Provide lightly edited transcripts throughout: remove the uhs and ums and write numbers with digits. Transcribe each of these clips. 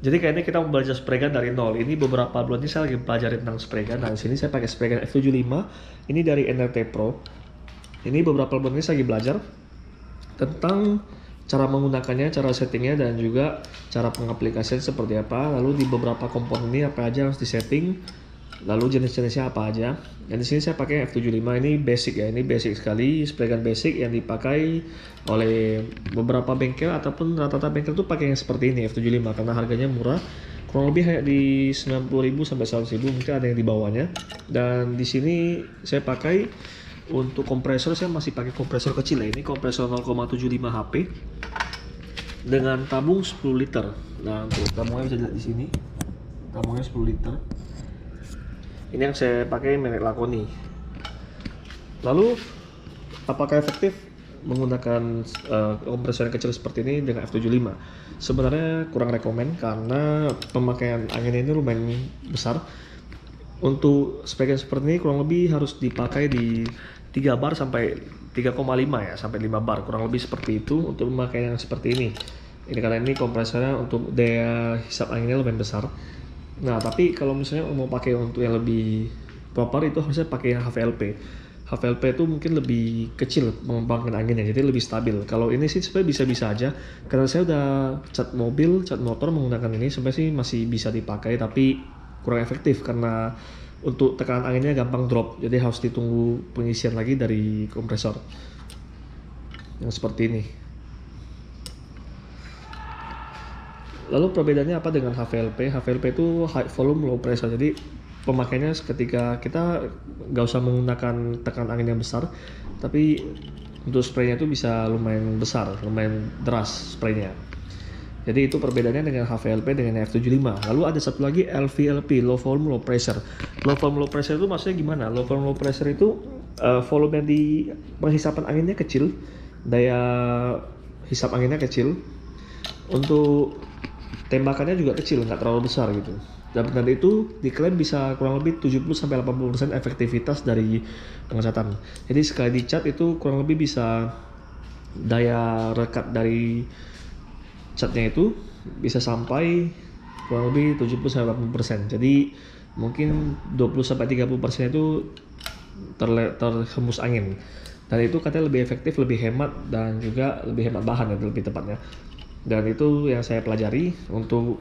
Jadi kayaknya kita mau belajar spray gun dari nol. Ini beberapa bulan ini saya lagi pelajarin tentang spray gun. Nah, di sini saya pakai spray gun F75. Ini dari NRT Pro. Ini beberapa bulan ini saya lagi belajar tentang cara menggunakannya, cara settingnya, dan juga cara pengaplikasian seperti apa. Lalu di beberapa komponen ini apa aja harus disetting, lalu jenis-jenisnya apa aja. Dan di sini saya pakai F75. Ini basic ya, ini basic sekali, spray gun basic yang dipakai oleh beberapa bengkel ataupun rata-rata bengkel tuh pakai yang seperti ini F75 karena harganya murah. Kurang lebih hanya di 90.000 sampai 100.000, mungkin ada yang di bawahnya. Dan di sini saya pakai untuk kompresor, saya masih pakai kompresor kecil ya. Ini kompresor 0,75 HP dengan tabung 10 liter. Nah, untuk tabungnya bisa dilihat di sini. Tabungnya 10 liter. Ini yang saya pakai merek Laconi. Lalu apakah efektif menggunakan kompresor yang kecil seperti ini dengan F75? Sebenarnya kurang rekomen karena pemakaian angin ini lumayan besar. Untuk spray gun seperti ini kurang lebih harus dipakai di 3 bar sampai 3,5 ya, sampai 5 bar, kurang lebih seperti itu untuk pemakaian yang seperti ini. Ini karena ini kompresornya untuk daya hisap anginnya lumayan besar. Nah, tapi kalau misalnya mau pakai untuk yang lebih proper itu harusnya pakai yang HVLP. HVLP itu mungkin lebih kecil mengembangkan anginnya, jadi lebih stabil. Kalau ini sih sebenarnya bisa-bisa aja, karena saya udah cat mobil, cat motor menggunakan ini, sebenarnya sih masih bisa dipakai, tapi kurang efektif karena untuk tekanan anginnya gampang drop, jadi harus ditunggu pengisian lagi dari kompresor yang seperti ini. Lalu perbedaannya apa dengan HVLP? HVLP itu high volume low pressure, jadi pemakaiannya ketika kita nggak usah menggunakan tekanan angin yang besar, tapi untuk spraynya itu bisa lumayan besar, lumayan deras spraynya. Jadi itu perbedaannya dengan HVLP dengan F75. Lalu ada satu lagi LVLP, low volume low pressure. Low volume low pressure itu maksudnya gimana? Low volume low pressure itu volume yang di penghisapan anginnya kecil, daya hisap anginnya kecil, untuk tembakannya juga kecil, nggak terlalu besar gitu. Dan benar itu diklaim bisa kurang lebih 70-80% efektivitas dari pengecatan. Jadi sekali dicat itu kurang lebih bisa daya rekat dari catnya itu bisa sampai kurang lebih 70-80%. Jadi mungkin 20-30% itu terhembus angin. Dan itu katanya lebih efektif, lebih hemat, dan juga lebih hemat bahan ya, lebih tepatnya. Dan itu yang saya pelajari untuk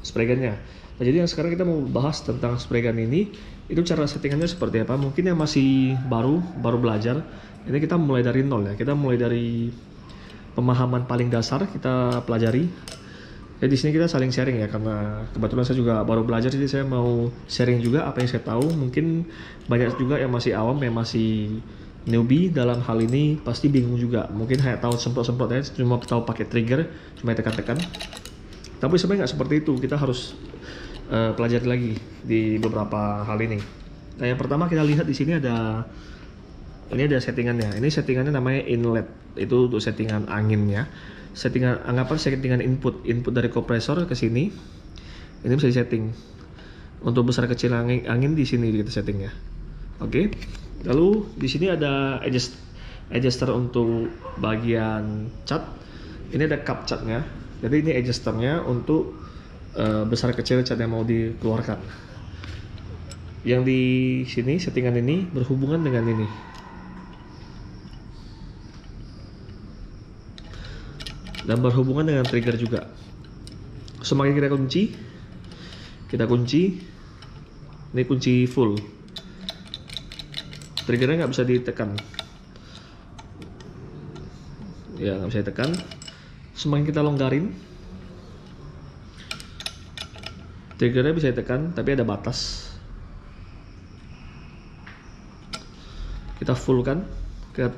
spray gunnya. Nah, jadi yang sekarang kita mau bahas tentang spray gun ini, itu cara settingannya seperti apa. Mungkin yang masih baru belajar, ini kita mulai dari nol ya. Kita mulai dari pemahaman paling dasar kita pelajari. Ya di sini kita saling sharing ya, karena kebetulan saya juga baru belajar, jadi saya mau sharing juga apa yang saya tahu. Mungkin banyak juga yang masih awam, yang masih newbie dalam hal ini pasti bingung juga. Mungkin hanya tahu semprot-semprot aja, cuma tahu pakai trigger, cuma tekan-tekan. Tapi sebenarnya nggak seperti itu. Kita harus pelajari lagi di beberapa hal ini. Nah, yang pertama kita lihat di sini ada settingannya. Ini settingannya namanya inlet. Itu untuk settingan anginnya. Settingan input dari kompresor ke sini. Ini bisa disetting. Untuk besar kecil angin di sini kita settingnya. Oke. Lalu di sini ada adjuster untuk bagian cat. Ini ada cup catnya. Jadi ini adjusternya untuk besar kecil cat yang mau dikeluarkan. Yang di sini settingan ini berhubungan dengan ini. Dan berhubungan dengan trigger juga. Semakin kita kunci, ini kunci full. Triggernya nggak bisa ditekan, ya nggak bisa ditekan. Semakin kita longgarin, triggernya bisa ditekan, tapi ada batas. Kita full kan, kita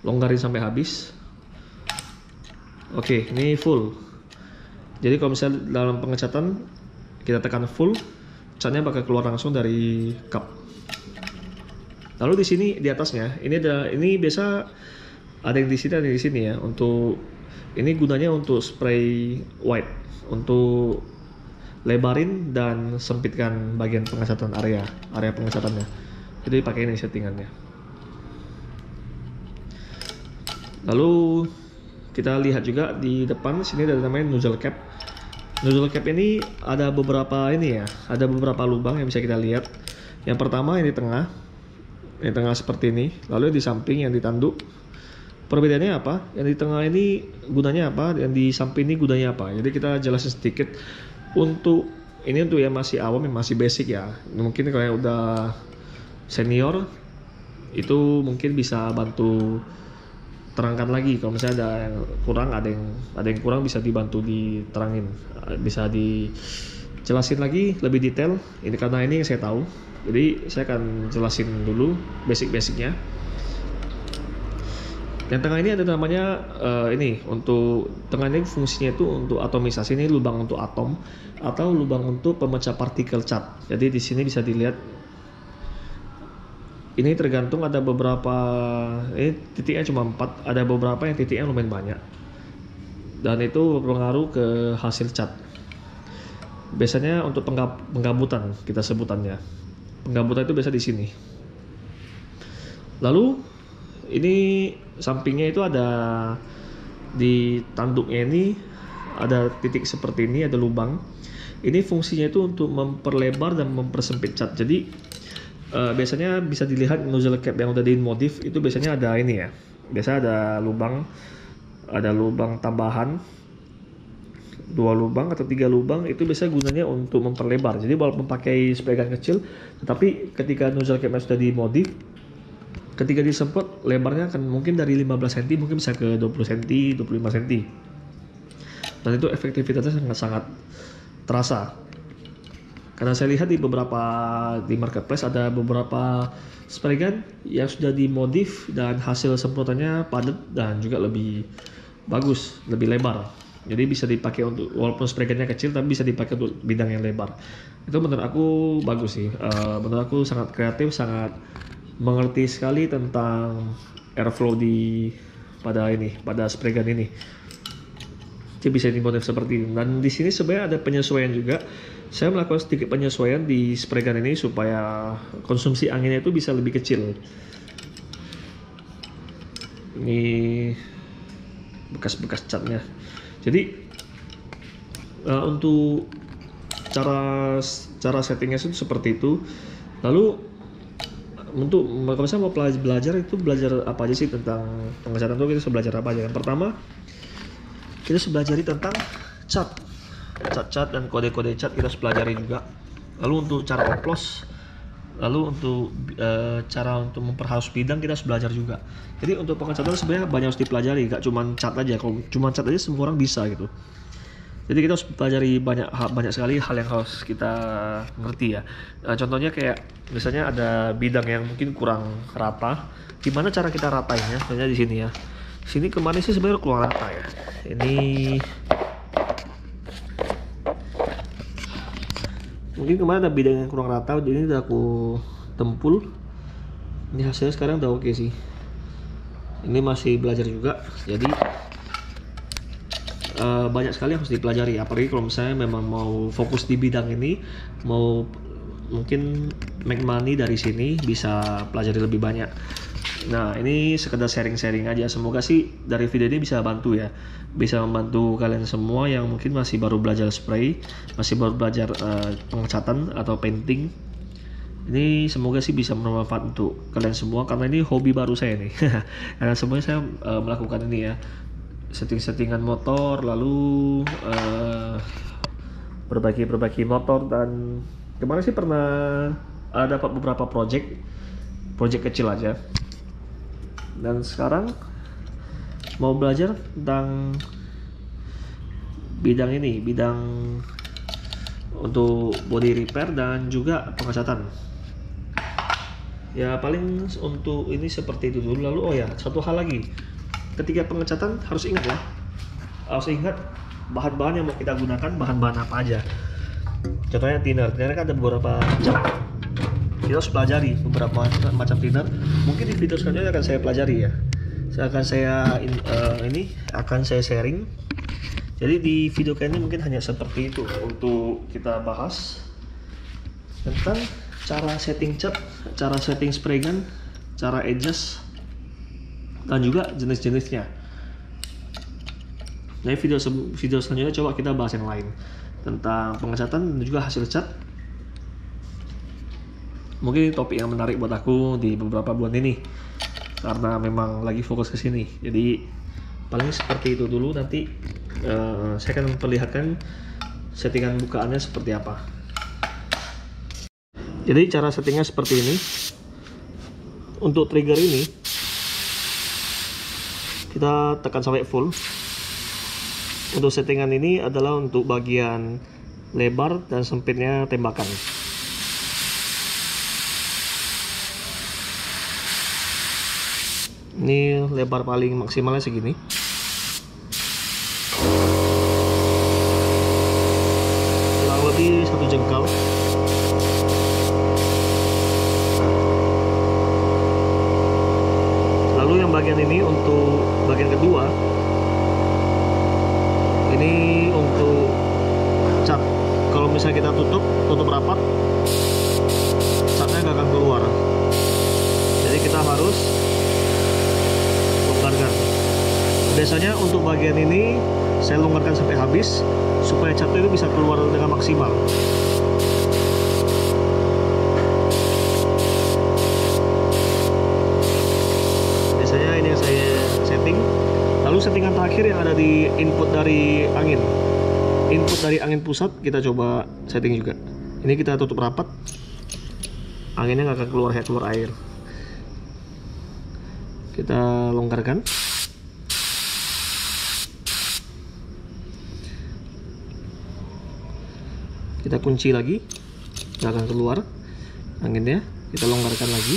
longgarin sampai habis. Oke, ini full. Jadi kalau misalnya dalam pengecatan kita tekan full, catnya bakal keluar langsung dari cup. Lalu di sini di atasnya ini biasa ada yang di sini, ada yang di sini ya. Untuk ini gunanya untuk spray white, untuk lebarin dan sempitkan bagian pengecatan area pengecatannya. Jadi pakai ini settingannya. Lalu kita lihat juga di depan sini ada namanya nozzle cap. Nozzle cap ini ada beberapa ada beberapa lubang yang bisa kita lihat. Yang pertama yang di tengah seperti ini, lalu di samping yang di tanduk. Perbedaannya apa? Yang di tengah ini gunanya apa? Yang di samping ini gunanya apa? Jadi kita jelasin sedikit. Untuk yang masih awam, yang masih basic ya. Mungkin kalau yang udah senior itu mungkin bisa bantu terangkan lagi. Kalau misalnya ada yang kurang, ada yang kurang, bisa dibantu diterangin, bisa dijelasin lagi lebih detail. Ini karena ini yang saya tahu, jadi saya akan jelasin dulu basic-basicnya. Yang tengah ini ada namanya untuk tengah ini fungsinya itu untuk atomisasi. Ini lubang untuk atom atau lubang untuk pemecah partikel cat. Jadi di sini bisa dilihat. Ini tergantung, ada beberapa, ini titiknya cuma 4, ada beberapa yang titiknya lumayan banyak. Dan itu berpengaruh ke hasil cat. Biasanya untuk penggabutan kita sebutannya. Penggabutan itu biasa di sini. Lalu ini sampingnya itu ada di tanduknya ini ada titik seperti ini, ada lubang. Ini fungsinya itu untuk memperlebar dan mempersempit cat. Jadi biasanya bisa dilihat nozzle cap yang udah dimodif itu biasanya ada ini ya. Biasa ada lubang tambahan 2 lubang atau 3 lubang, itu biasanya gunanya untuk memperlebar. Jadi walaupun pakai spray gun kecil, tetapi ketika nozzle cap sudah dimodif, ketika disemprot lebarnya akan mungkin dari 15 cm mungkin bisa ke 20 cm, 25 cm. Dan itu efektivitasnya sangat terasa. Karena saya lihat di marketplace ada beberapa spray gun yang sudah dimodif dan hasil semprotannya padat dan juga lebih bagus, lebih lebar. Jadi bisa dipakai untuk, walaupun spray gunnya kecil tapi bisa dipakai untuk bidang yang lebar. Itu menurut aku bagus sih. Menurut aku sangat kreatif, sangat mengerti sekali tentang airflow pada spray gun ini. Jadi bisa dimodif seperti ini. Dan di sini sebenarnya ada penyesuaian juga. Saya melakukan sedikit penyesuaian di spray gun ini supaya konsumsi anginnya itu bisa lebih kecil. Ini bekas-bekas catnya. Jadi untuk cara settingnya itu seperti itu. Lalu untuk kalau saya mau belajar apa aja sih tentang pengecatan itu, kita belajar apa aja. Yang pertama, kita pelajari tentang cat dan kode-kode cat kita pelajari juga. Lalu untuk cara oplos, lalu untuk cara untuk memperhalus bidang kita harus belajar juga. Jadi untuk pengecatan sebenarnya banyak harus dipelajari, gak cuma cat aja. Kalau cuma cat aja semua orang bisa gitu. Jadi kita harus pelajari banyak sekali hal yang harus kita ngerti ya. Contohnya kayak misalnya ada bidang yang mungkin kurang rata, gimana cara kita ratainya? Misalnya di sini ya. Sini kemarin sih sebenarnya kurang rata ya. Ini mungkin kemarin ada bidang yang kurang rata, jadi ini udah aku tempul. Ini hasilnya sekarang udah oke sih. Ini masih belajar juga, jadi banyak sekali yang harus dipelajari. Apalagi kalau misalnya memang mau fokus di bidang ini, mau mungkin make money dari sini, bisa pelajari lebih banyak. Nah, ini sekedar sharing-sharing aja. Semoga sih dari video ini bisa bantu ya, bisa membantu kalian semua yang mungkin masih baru belajar spray, masih baru belajar pengecatan atau painting. Ini semoga sih bisa bermanfaat untuk kalian semua, karena ini hobi baru saya nih. Karena semuanya saya melakukan ini ya, setting-settingan motor, lalu perbaiki motor. Dan kemarin sih pernah dapat beberapa project kecil aja. Dan sekarang mau belajar tentang bidang untuk body repair dan juga pengecatan. Ya paling untuk ini seperti itu dulu. Lalu satu hal lagi, ketika pengecatan harus ingat bahan-bahan yang mau kita gunakan, bahan-bahan apa aja. Contohnya thinner kan ada beberapa macam. Kita harus pelajari beberapa macam thinner. Mungkin di video selanjutnya akan saya pelajari ya. Akan saya sharing. Jadi di video kali ini mungkin hanya seperti itu untuk kita bahas tentang cara setting cat, cara setting spray gun, cara adjust, dan juga jenis-jenisnya. Jadi video selanjutnya coba kita bahas yang lain. tentang pengecatan dan juga hasil cat. Mungkin ini topik yang menarik buat aku di beberapa bulan ini karena memang lagi fokus ke sini. Jadi paling seperti itu dulu, nanti saya akan memperlihatkan settingan bukaannya seperti apa. Jadi cara settingnya seperti ini. Untuk trigger ini kita tekan sampai full. Untuk settingan ini adalah untuk bagian lebar dan sempitnya tembakan. Ini lebar paling maksimalnya segini. Kurang lebih 1 jengkal. Lalu yang bagian ini untuk bagian kedua, ini untuk cat. Kalau misalnya kita tutup rapat, catnya nggak akan keluar. Jadi kita harus longgarkan. Biasanya untuk bagian ini saya longgarkan sampai habis supaya catnya itu bisa keluar dengan maksimal. Biasanya ini yang saya setting. Lalu settingan terakhir yang ada di input dari angin. Input dari angin pusat kita coba setting juga. Ini kita tutup rapat, anginnya nggak akan keluar air. Kita longgarkan. Kita kunci lagi, nggak akan keluar anginnya. Kita longgarkan lagi.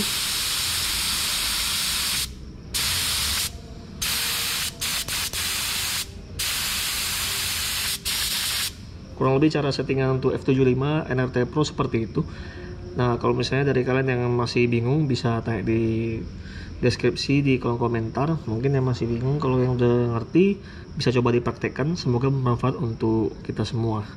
Kurang lebih cara settingan untuk F75 NRT Pro seperti itu. Nah, kalau misalnya dari kalian yang masih bingung bisa tanya di deskripsi di kolom komentar. Mungkin yang masih bingung, kalau yang udah ngerti bisa coba dipraktekkan. Semoga bermanfaat untuk kita semua.